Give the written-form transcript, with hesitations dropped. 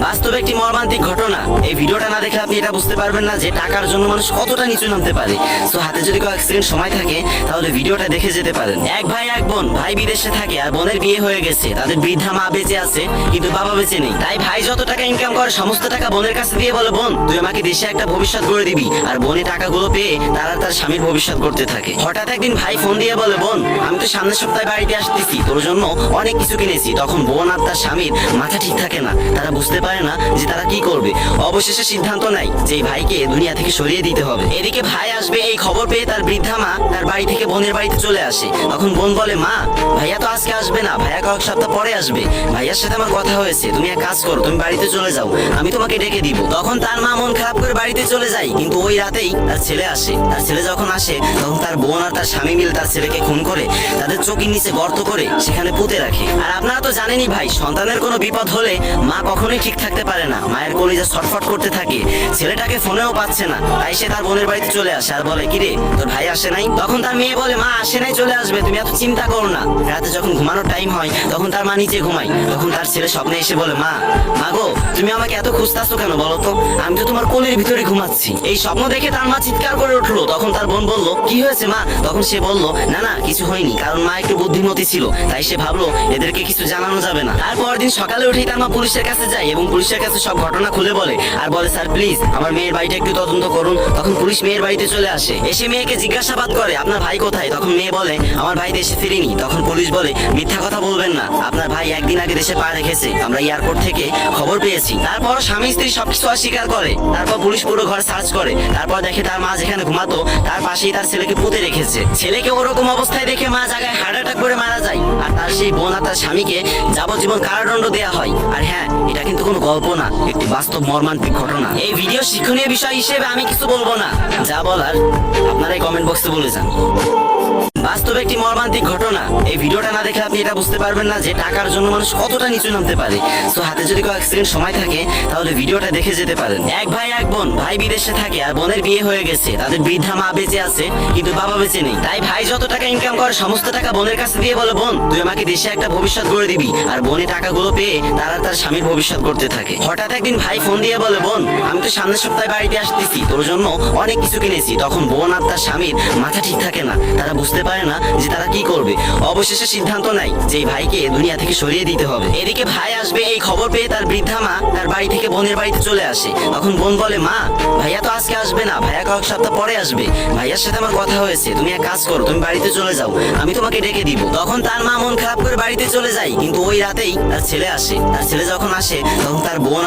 বাস্তবে একটি মর্মান্তিক ঘটনা। এই ভিডিওটা না দেখলে আপনি এটা বুঝতে পারবেন না যে টাকার জন্য মানুষ কতটা নিচু নামতে পারে। সো হাতে যদি কয়েক সেকেন্ড সময় থাকে তাহলে ভিডিওটা দেখে যেতে পারেন। এক ভাই এক বোন, ভাই বিদেশে থাকে আর বোনের বিয়ে হয়ে গেছে। তাদের বৃদ্ধা মা বেঁচে আছে কিন্তু বাবা বেঁচে নেই। তাই ভাই যত টাকা ইনকাম করে সমস্ত টাকা বোনের কাছে দিয়ে বলে, বোন তুই আমাকে দেশে একটা ভবিষ্যৎ করে দিবি। আর বোনে টাকাগুলো পেয়ে তারা তার স্বামীর ভবিষ্যৎ করতে থাকে। হঠাৎ একদিন ভাই ফোন দিয়ে বলে, বোন আমি তো সামনের সপ্তাহে বাড়িতে আসতেছি, তোর জন্য অনেক কিছু কিনেছি। তখন বোন আর তার স্বামীর মাথা ঠিক থাকে না, তারা বুঝতে পারে না যে তারা কি করবে। অবশেষে সিদ্ধান্ত নেয় যে এই ভাইকে দুনিয়া থেকে সরিয়ে দিতে হবে। এদিকে ভাই আসবে এই খবর পেয়ে তার বৃদ্ধা মা তার বাড়ি থেকে বোনের বাড়িতে চলে আসে। তখন বোন বলে, মা ভাইয়া তো আজকে আসবে না, ভাইয়া কয়েক সপ্তাহ পরে আসবে। ভাইয়ার সাথে আমার কথা হয়েছে, তুমি এক কাজ করো, তুমি বাড়িতে চলে যাও, আমি তোমাকে ডেকে দিব। তখন তার মা মন খারাপ করে বাড়িতে চলে যায়। কিন্তু ওই রাতেই তার ছেলে আসে। তার ছেলে যখন আসে তখন তার বোন আর তার স্বামী মিলে তার ছেলেকে খুন করে তাদের চোখের নিচে গর্ত করে সেখানে পুঁতে রাখে। আর আপনারা তো জানেনই ভাই, সন্তানের কোনো বিপদ হলে মা কখনোই ঠিক থাকতে পারে না। মায়ের কলিজা ছটফট করতে থাকে। ছেলেটাকে ফোনেও পাচ্ছে না, তাই সে তার বোনের বাড়িতে চলে আসে আর বলে, কিরে তোর ভাই আসে নাই? তখন তার মেয়ে বলে, মা আসে নাই, চলে আসবে, তুমি এত চিন্তা করো না। রাতে যখন ঘুমানোর টাইম হয় তখন তার মা নিচে ঘুমায়। তখন তার ছেলে স্বপ্নে এসে বলে, মা গো তুমি আমাকে এত খুঁজতাছো কেন বলো তো? আমি তো তোমার কোলের ভিতরে ঘুমাচ্ছি। এই স্বপ্ন দেখে তার মা চিৎকার করে উঠলো। তখন তার বোন বলল, কি হয়েছে মা? তখন সে বলল, না না কিছু হয়নি, কারণ মা একটু বুদ্ধিমতী ছিল, তাই সে ভাবলো এদেরকে কিছু জানানো যাবে না। তারপরের দিন সকালে উঠেই তার মা পুলিশের কাছে যায় এবং পুলিশের কাছে সব ঘটনা খুলে বলে আর বলে, স্যার প্লিজ আমার মেয়ের বাড়িটা একটু তদন্ত করুন। তখন পুলিশ মেয়ের বাড়িতে চলে আসে। এসে মেয়েকে জিজ্ঞাসাবাদ করে, আপনার ভাই কোথায়? তখন মেয়ে বলে, আমার ভাই দেশে ফিরেনি। তখন পুলিশ বলে, মিথ্যা কথা বলবেন না, আপনার ভাই একদিন আগে দেশে পা রেখেছে, আমরা এয়ারপোর্ট থেকে খবর পেয়েছি। তারপর স্বামী স্ত্রী সবকিছু অস্বীকার করে। তারপর পুলিশ পুরো ঘর সার্চ করে। তারপর দেখে তার মা যেখানে ঘুমাতো তার পাশেই তার ছেলেকে পুঁতে রেখেছে। ছেলেকে ওরকম অবস্থায় দেখে মা জায়গায় হার্ট অ্যাটাক করে মারা যায়। আর তার সেই বোন আর তার স্বামীকে যাবজ্জীবন কারাদণ্ড দেওয়া হয়। আর হ্যাঁ, এটা কিন্তু কোনো গল্প না, একটি বাস্তব মর্মান্তিক ঘটনা। এই ভিডিও শিক্ষণীয় বিষয় হিসেবে আমি কিছু বলবো না, যা বলার আপনারা এই কমেন্ট বক্সে বলে যান। বাস্তবে একটি মর্মান্তিক ঘটনা। এই ভিডিওটা না দেখলে আপনি এটা বুঝতে পারবেন না যে টাকার জন্য মানুষ কতটা নিচু নামতে পারে। সো হাতে যদি কয়েক সেকেন্ড সময় থাকে তাহলে ভিডিওটা দেখে যেতে পারেন। এক ভাই এক বোন, ভাই বিদেশে থাকে আর বোনের বিয়ে হয়ে গেছে। তাদের বৃদ্ধা মা বেঁচে আছে কিন্তু বাবা বেঁচে নেই। তাই ভাই যত টাকা ইনকাম করে সমস্ত টাকা বোনের কাছে দিয়ে বলে, বোন তুই আমাকে দেশে একটা ভবিষ্যৎ করে দিবি। আর বোনে টাকাগুলো পেয়ে তারা তার স্বামীর ভবিষ্যৎ করতে থাকে। হঠাৎ একদিন ভাই ফোন দিয়ে বলে, বোন আমি তো সামনের সপ্তাহে বাড়িতে আসতেছি, তোর জন্য অনেক কিছু কিনেছি। তখন বোন আর তার স্বামীর মাথা ঠিক থাকে না, তারা বুঝতে পারে না যে তারা কি করবে। অবশেষে সিদ্ধান্ত নেয় যে এই ভাইকে দুনিয়া থেকে সরিয়ে দিতে হবে। এদিকে ভাই আসবে এই খবর পেয়ে তার বৃদ্ধা মা তার বাড়ি থেকে বোনের বাড়িতে চলে আসে। তখন বোন বলে, মা ভাইয়া তো আজকে আসবে না, ভাইয়া কয়েক সপ্তাহ পরে আসবে। ভাইয়ার সাথে আমার কথা হয়েছে, তুমি এক কাজ করো, তুমি বাড়িতে চলে যাও, আমি তোমাকে ডেকে দিব। তখন তার মা মন খারাপ করে বাড়িতে চলে যায়। কিন্তু ওই রাতেই তার ছেলে আসে। তার ছেলে যখন আসে তখন তার বোন